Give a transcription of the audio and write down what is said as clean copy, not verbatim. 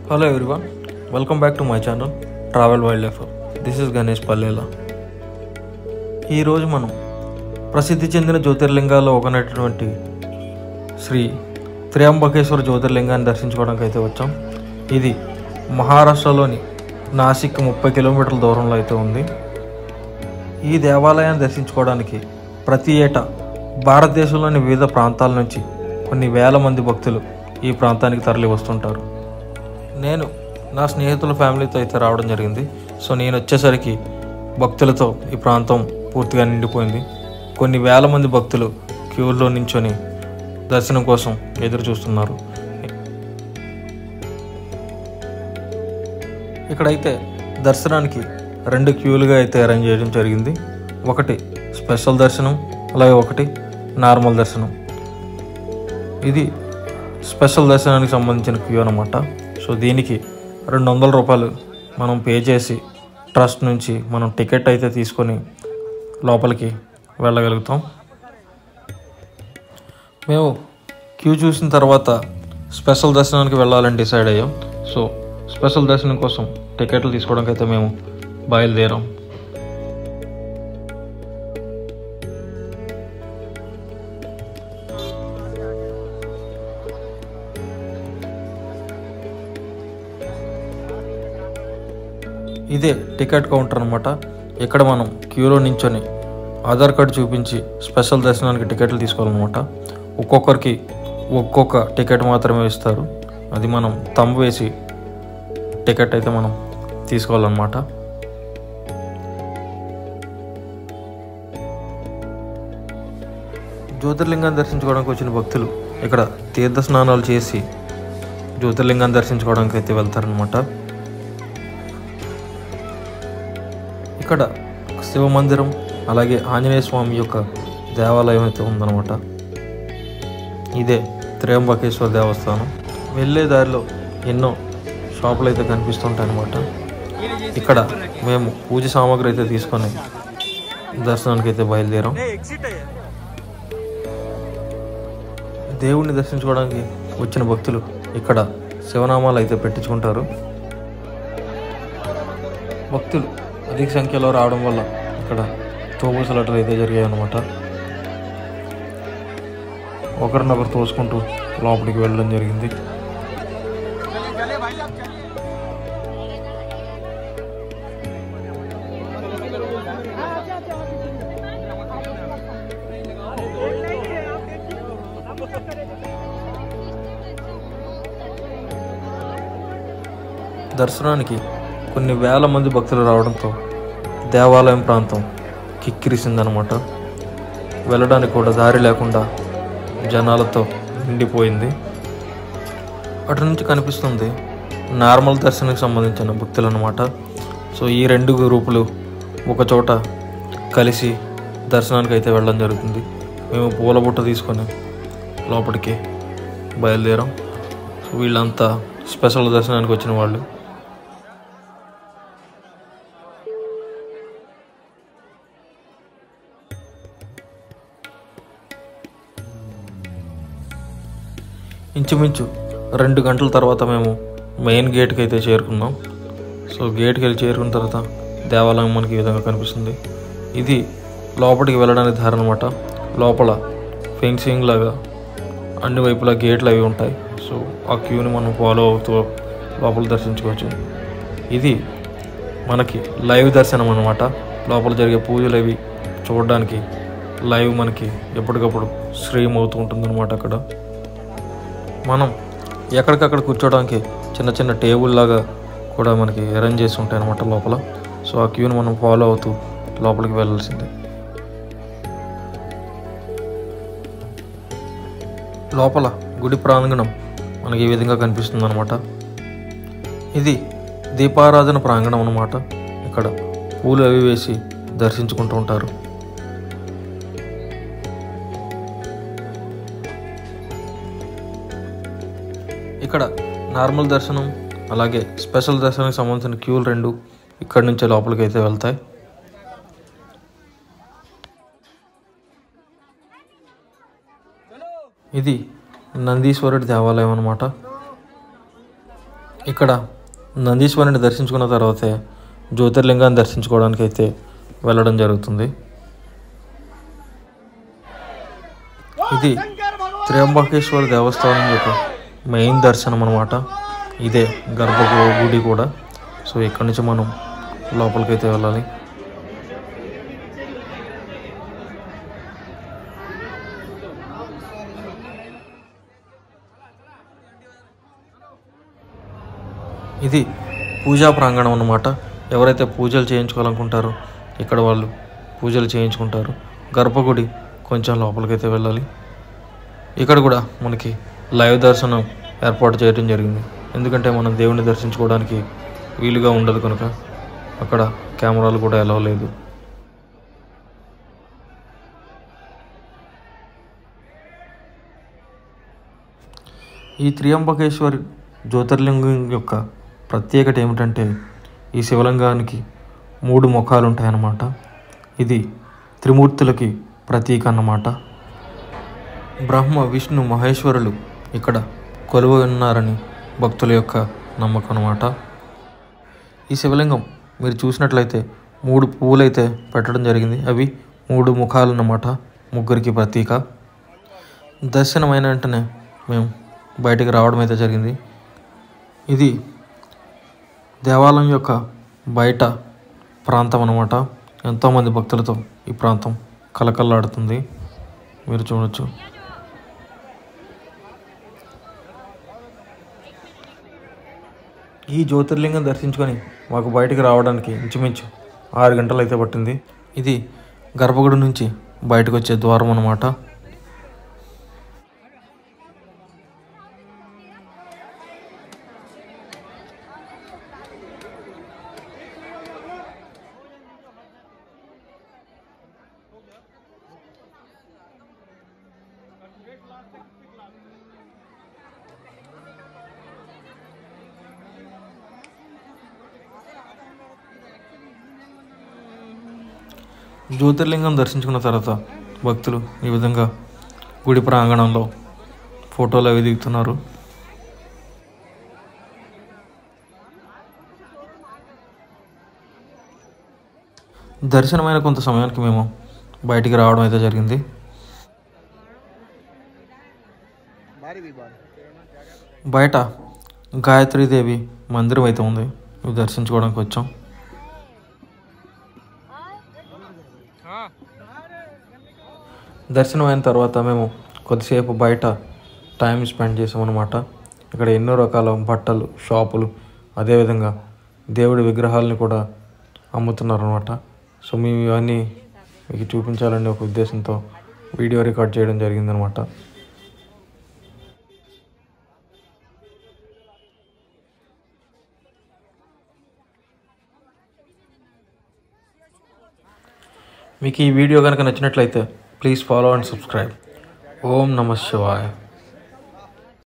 Hello everyone, welcome back to my channel Travel Wildlife. This is Ganesh Pallela. ఈ రోజు మనం ప్రసిద్ధి చెందిన జ్యోతిర్లింగాల్లో ఒకనైనటువంటి శ్రీ త్రయంబకేశ్వర జ్యోతిర్లింగాన్ని దర్శించుకోవడానికి అయితే వచ్చాం. ఇది మహారాష్ట్రలోని నాసిక్ 30 కిలోమీటర్ల దూరంలో అయితే ఉంది. ఈ దేవాలయాన్ని దర్శించుకోవడానికి ప్రతి ఏటా భారతదేశంలోని వివిధ ప్రాంతాల నుంచి కొన్ని వేల మంది భక్తులు ఈ ప్రాంతానికి తరలి వస్తుంటారు. నేను నా స్నేహితుల ఫ్యామిలీతో అయితే రావడం జరిగింది. సో నేను వచ్చేసరికి భక్తులతో ఈ ప్రాంతం పూర్తిగా నిండిపోయింది. కొన్ని వేల మంది భక్తులు క్యూలో నించొని దర్శనం కోసం ఎదురు చూస్తున్నారు. ఇక్కడైతే దర్శనానికి 2 క్యూలుగా అయితే అరేంజ్ చేయడం జరిగింది. ఒకటి స్పెషల్ దర్శనం, అలాగే ఒకటి నార్మల్ దర్శనం. ఇది స్పెషల్ దర్శనానికి సంబంధించిన క్యూ అన్నమాట. సో దీనికి 200 రూపాయలు మనం పే చేసి ట్రస్ట్ నుంచి మనం టికెట్ అయితే తీసుకొని లోపలికి వెళ్ళగలుగుతాం. మేము క్యూ చూసిన తర్వాత స్పెషల్ దర్శనానికి వెళ్ళాలని డిసైడ్ అయ్యాం. సో స్పెషల్ దర్శనం కోసం టికెట్లు తీసుకోవడానికి అయితే మేము బయలుదేరాం. ఇదే టికెట్ కౌంటర్ అనమాట. ఇక్కడ మనం క్యూలో నించొని ఆధార్ కార్డు చూపించి స్పెషల్ దర్శనానికి టికెట్లు తీసుకోవాలన్నమాట. ఒక్కొక్కరికి ఒక్కొక్క టికెట్ మాత్రమే ఇస్తారు. అది మనం తంబు వేసి టికెట్ అయితే మనం తీసుకోవాలన్నమాట. జ్యోతిర్లింగాన్ని దర్శించుకోవడానికి వచ్చిన భక్తులు ఇక్కడ తీర్థ స్నానాలు చేసి జ్యోతిర్లింగాన్ని దర్శించుకోవడానికి అయితే వెళ్తారనమాట. ఇక్కడ శివ మందిరం, అలాగే ఆంజనేయ స్వామి యొక్క దేవాలయం అయితే ఉందన్నమాట. ఇదే త్రయంబకేశ్వర దేవస్థానం. వెళ్ళే దారిలో ఎన్నో షాపులు అయితే కనిపిస్తుంటాయి అన్నమాట. ఇక్కడ మేము పూజ సామాగ్రి అయితే తీసుకొని దర్శనానికి అయితే బయలుదేరాం. దేవుణ్ణి దర్శించుకోవడానికి వచ్చిన భక్తులు ఇక్కడ శివనామాలు అయితే పెట్టించుకుంటారు. భక్తులు అధిక సంఖ్యలో రావడం వల్ల ఇక్కడ తోబూసలాటలు అయితే జరిగాయి అన్నమాట. ఒకరినొకరు తోసుకుంటూ లోపలికి వెళ్ళడం జరిగింది. దర్శనానికి కొన్ని వేల మంది భక్తులు రావడంతో దేవాలయం ప్రాంతం కిక్కిరిసిందనమాట. వెళ్ళడానికి కూడా దారి లేకుండా జనాలతో నిండిపోయింది. అటు నుంచి కనిపిస్తుంది నార్మల్ దర్శనానికి సంబంధించిన భక్తులు అన్నమాట. సో ఈ 2 గ్రూపులు ఒక చోట కలిసి దర్శనానికి అయితే వెళ్ళడం జరుగుతుంది. మేము పూల బుట్ట తీసుకొని లోపలికి బయలుదేరాం. సో వీళ్ళంతా స్పెషల్ దర్శనానికి వచ్చిన వాళ్ళు. ఇంచుమించు 2 గంటల తర్వాత మేము మెయిన్ గేట్కి అయితే చేరుకున్నాం. సో గేట్కి వెళ్ళి చేరుకున్న తర్వాత దేవాలయం మనకి ఈ విధంగా కనిపిస్తుంది. ఇది లోపలికి వెళ్ళడానికి దారి అనమాట. లోపల ఫెన్సింగ్ లాగా అన్ని వైపులా గేట్లు అవి ఉంటాయి. సో ఆ క్యూని మనం ఫాలో అవుతూ లోపల దర్శించుకోవచ్చు. ఇది మనకి లైవ్ దర్శనం అనమాట. లోపల జరిగే పూజలు అవి చూడడానికి లైవ్ మనకి ఎప్పటికప్పుడు స్ట్రీమ్ అవుతూ ఉంటుందన్నమాట. అక్కడ మనం ఎక్కడికక్కడ కూర్చోవడానికి చిన్న చిన్న టేబుల్ లాగా కూడా మనకి అరేంజ్ చేసి ఉంటాయి అన్నమాట లోపల. సో ఆ క్యూని మనం ఫాలో అవుతూ లోపలికి వెళ్ళాల్సిందే. లోపల గుడి ప్రాంగణం మనకి ఈ విధంగా కనిపిస్తుంది అనమాట. ఇది దీపారాధన ప్రాంగణం అన్నమాట. ఇక్కడ పూలు అవి వేసి దర్శించుకుంటూ ఉంటారు. ఇక్కడ నార్మల్ దర్శనం, అలాగే స్పెషల్ దర్శనానికి సంబంధించిన క్యూలు 2 ఇక్కడి నుంచే లోపలికి అయితే వెళ్తాయి. ఇది నందీశ్వరుడి దేవాలయం అన్నమాట. ఇక్కడ నందీశ్వరుని దర్శించుకున్న తర్వాతే జ్యోతిర్లింగాన్ని దర్శించుకోవడానికి అయితే వెళ్ళడం జరుగుతుంది. ఇది త్రయంబకేశ్వర దేవస్థానం యొక్క మెయిన్ దర్శనం అన్నమాట. ఇదే గర్భగుడి కూడా. సో ఇక్కడి నుంచి మనం లోపలికైతే వెళ్ళాలి. ఇది పూజా ప్రాంగణం అన్నమాట. ఎవరైతే పూజలు చేయించుకోవాలనుకుంటారో ఇక్కడ వాళ్ళు పూజలు చేయించుకుంటారు. గర్భగుడి కొంచెం లోపలికైతే వెళ్ళాలి. ఇక్కడ కూడా మనకి లైవ్ దర్శనం ఏర్పాటు చేయడం జరిగింది. ఎందుకంటే మనం దేవుని దర్శించుకోవడానికి వీలుగా ఉండదు కనుక అక్కడ కెమెరాలు కూడా అలౌ లేదు. ఈ త్రయంబకేశ్వరి జ్యోతిర్లింగం యొక్క ప్రత్యేకత ఏమిటంటే ఈ శివలింగానికి 3 ముఖాలు ఉంటాయన్నమాట. ఇది త్రిమూర్తులకి ప్రతీక అన్నమాట. బ్రహ్మ విష్ణు మహేశ్వరులు ఇక్కడ కొలువై ఉన్నారని భక్తుల యొక్క నమ్మకం అన్నమాట. ఈ శివలింగం మీరు చూసినట్లయితే 3 పువ్వులైతే పెట్టడం జరిగింది. అవి 3 ముఖాలు అన్నమాట, ముగ్గురికి ప్రతీక. దర్శనమైన వెంటనే మేము బయటికి రావడం అయితే జరిగింది. ఇది దేవాలయం యొక్క బయట ప్రాంతం అన్నమాట. ఎంతోమంది భక్తులతో ఈ ప్రాంతం కలకల్లాడుతుంది, మీరు చూడొచ్చు. ఈ జ్యోతిర్లింగం దర్శించుకొని మాకు బయటికి రావడానికి ఇంచుమించు 6 గంటలు అయితే పట్టింది. ఇది గర్భగుడి నుంచి బయటకు వచ్చే ద్వారం అన్నమాట. జ్యోతిర్లింగం దర్శించుకున్న తర్వాత భక్తులు ఈ విధంగా గుడి ప్రాంగణంలో ఫోటోలు అవి దిగుతున్నారు. దర్శనమైన కొంత సమయానికి మేము బయటికి రావడం అయితే జరిగింది. బయట గాయత్రీదేవి మందిరం అయితే ఉంది, ఇవి దర్శించుకోవడానికి వచ్చాం. దర్శనం అయిన తర్వాత మేము కొద్దిసేపు బయట టైం స్పెండ్ చేసామన్నమాట. ఇక్కడ ఎన్నో రకాల బట్టలు షాపులు, అదేవిధంగా దేవుడి విగ్రహాలని కూడా అమ్ముతున్నారన్నమాట. సో మేము ఇవన్నీ మీకు చూపించాలని ఒక ఉద్దేశంతో వీడియో రికార్డ్ చేయడం జరిగిందనమాట. మీకు ఈ వీడియో కనుక నచ్చినట్లయితే ప్లీజ్ ఫాలో అండ్ సబ్స్క్రైబ్. ఓం నమః శివాయ.